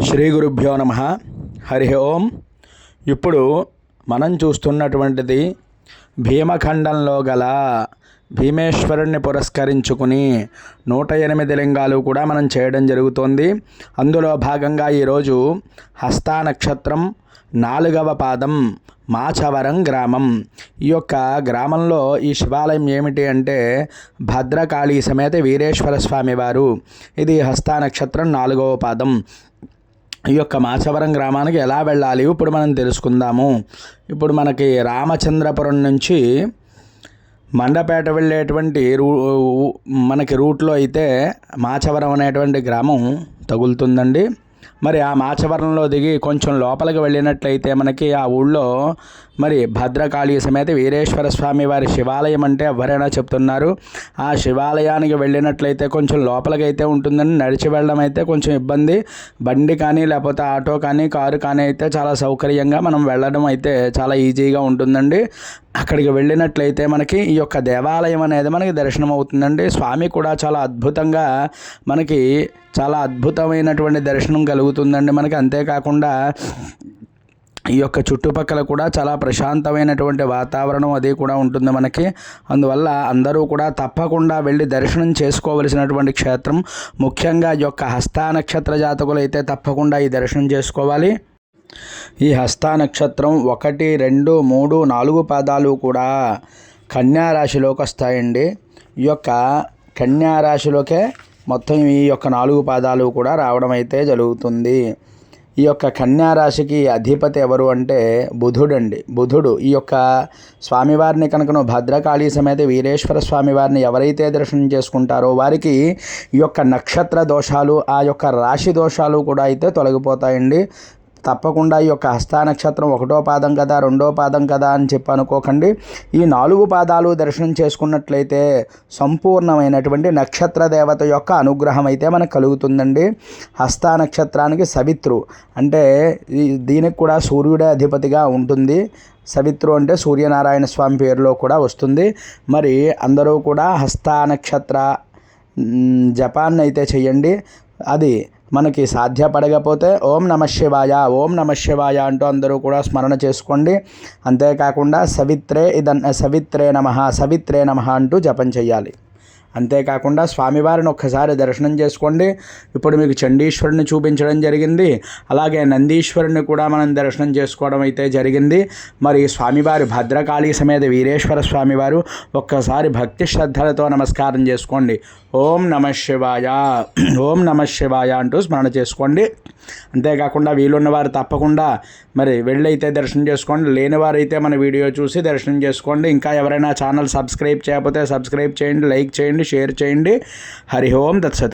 శ్రీ గురుభ్యో నమః. హరి ఓం. ఇప్పుడు మనం చూస్తున్నటువంటిది భీమఖండంలో గల భీమేశ్వరుణ్ణి పురస్కరించుకుని 108 లింగాలు కూడా మనం చేయడం జరుగుతోంది. అందులో భాగంగా ఈరోజు హస్తా నక్షత్రం 4వ పాదం మాచవరం గ్రామం. ఈ యొక్క గ్రామంలో ఈ శివాలయం ఏమిటి అంటే భద్రకాళీ సమేత వీరేశ్వర స్వామి వారు. ఇది హస్తా నక్షత్రం 4వ పాదం. ఈ యొక్క మాచవరం గ్రామానికి ఎలా వెళ్ళాలి ఇప్పుడు మనం తెలుసుకుందాము. ఇప్పుడు మనకి రామచంద్రపురం నుంచి మండపేట వెళ్ళేటువంటి మనకి రూట్లో అయితే మాచవరం అనేటువంటి గ్రామం తగులుతుందండి. మరి ఆ మాచవరంలో దిగి కొంచెం లోపలికి వెళ్ళినట్లయితే మనకి ఆ ఊళ్ళో మరి భద్రకాళీ సమేత వీరేశ్వర స్వామి వారి శివాలయం అంటే ఎవరైనా చెప్తున్నారు. ఆ శివాలయానికి వెళ్ళినట్లయితే కొంచెం లోపలికి అయితే ఉంటుందని, నడిచి వెళ్ళడం అయితే కొంచెం ఇబ్బంది. బండి కానీ లేకపోతే ఆటో కానీ కారు కానీ అయితే చాలా సౌకర్యంగా మనం వెళ్ళడం అయితే చాలా ఈజీగా ఉంటుందండి. అక్కడికి వెళ్ళినట్లయితే మనకి ఈ యొక్క దేవాలయం అనేది మనకి దర్శనం అవుతుందండి. స్వామి కూడా చాలా అద్భుతంగా మనకి చాలా అద్భుతమైనటువంటి దర్శనం కలుగుతుందండి మనకి. అంతేకాకుండా ఈ యొక్క చుట్టుపక్కల కూడా చాలా ప్రశాంతమైనటువంటి వాతావరణం అది కూడా ఉంటుంది మనకి. అందువల్ల అందరూ కూడా తప్పకుండా వెళ్ళి దర్శనం చేసుకోవలసినటువంటి క్షేత్రం. ముఖ్యంగా ఈ యొక్క హస్తా నక్షత్ర జాతకులు అయితే తప్పకుండా ఈ దర్శనం చేసుకోవాలి. ఈ హస్తా నక్షత్రం 1, 2, 3, 4 పాదాలు కూడా కన్యా రాశిలోకి వస్తాయండి. ఈ యొక్క కన్యా రాశిలోకే మొత్తం ఈ యొక్క 4 పాదాలు కూడా రావడం అయితే జరుగుతుంది. ఈ యొక్క కన్యా రాశికి అధిపతి ఎవరు అంటే బుధుడండి. బుధుడు ఈ యొక్క స్వామివారిని కనుక భద్రకాళీ సమేత వీరేశ్వర స్వామివారిని ఎవరైతే దర్శనం చేసుకుంటారో వారికి ఈ యొక్క నక్షత్ర దోషాలు, ఆ యొక్క రాశి దోషాలు కూడా అయితే తొలగిపోతాయండి. తప్పకుండా ఈ యొక్క హస్తా నక్షత్రం 1వ పాదం కదా 2వ పాదం కదా అని చెప్పి అనుకోకండి. ఈ 4 పాదాలు దర్శనం చేసుకున్నట్లయితే సంపూర్ణమైనటువంటి నక్షత్ర దేవత యొక్క అనుగ్రహం అయితే మనకు కలుగుతుందండి. హస్తా నక్షత్రానికి సవిత్రు అంటే దీనికి కూడా సూర్యుడే అధిపతిగా ఉంటుంది. సవిత్రు అంటే సూర్యనారాయణ స్వామి పేరులో కూడా వస్తుంది. మరి అందరూ కూడా హస్తా నక్షత్ర జపాన్ని అయితే చేయండి. అది మనకి సాధ్యపడకపోతే ఓం నమః శివాయ, ఓం నమః శివాయ అంటూ అందరూ కూడా స్మరణ చేసుకోండి. అంతేకాకుండా సవిత్రే నమః అంటూ జపం చేయాలి. అంతేకాకుండా స్వామివారిని ఒక్కసారి దర్శనం చేసుకోండి. ఇప్పుడు మీకు చండీశ్వరుని చూపించడం జరిగింది, అలాగే నందీశ్వరుని కూడా మనం దర్శనం చేసుకోవడం అయితే జరిగింది. మరి స్వామివారి భద్రకాళీ సమేత వీరేశ్వర స్వామివారు ఒక్కసారి భక్తి శ్రద్ధలతో నమస్కారం చేసుకోండి. ఓం నమః శివాయ, ఓం నమః శివాయ అంటూ స్మరణ చేసుకోండి. అంతేకాకుండా వీలున్నవారు తప్పకుండా మరి వెళ్ళైతే దర్శనం చేసుకోండి. లేనివారైతే మన వీడియో చూసి దర్శనం చేసుకోండి. ఇంకా ఎవరైనా ఛానల్ సబ్స్క్రైబ్ చేయకపోతే సబ్స్క్రైబ్ చేయండి, లైక్ చేయండి, షేర్ చేయండి. హరి ఓం తత్సత్.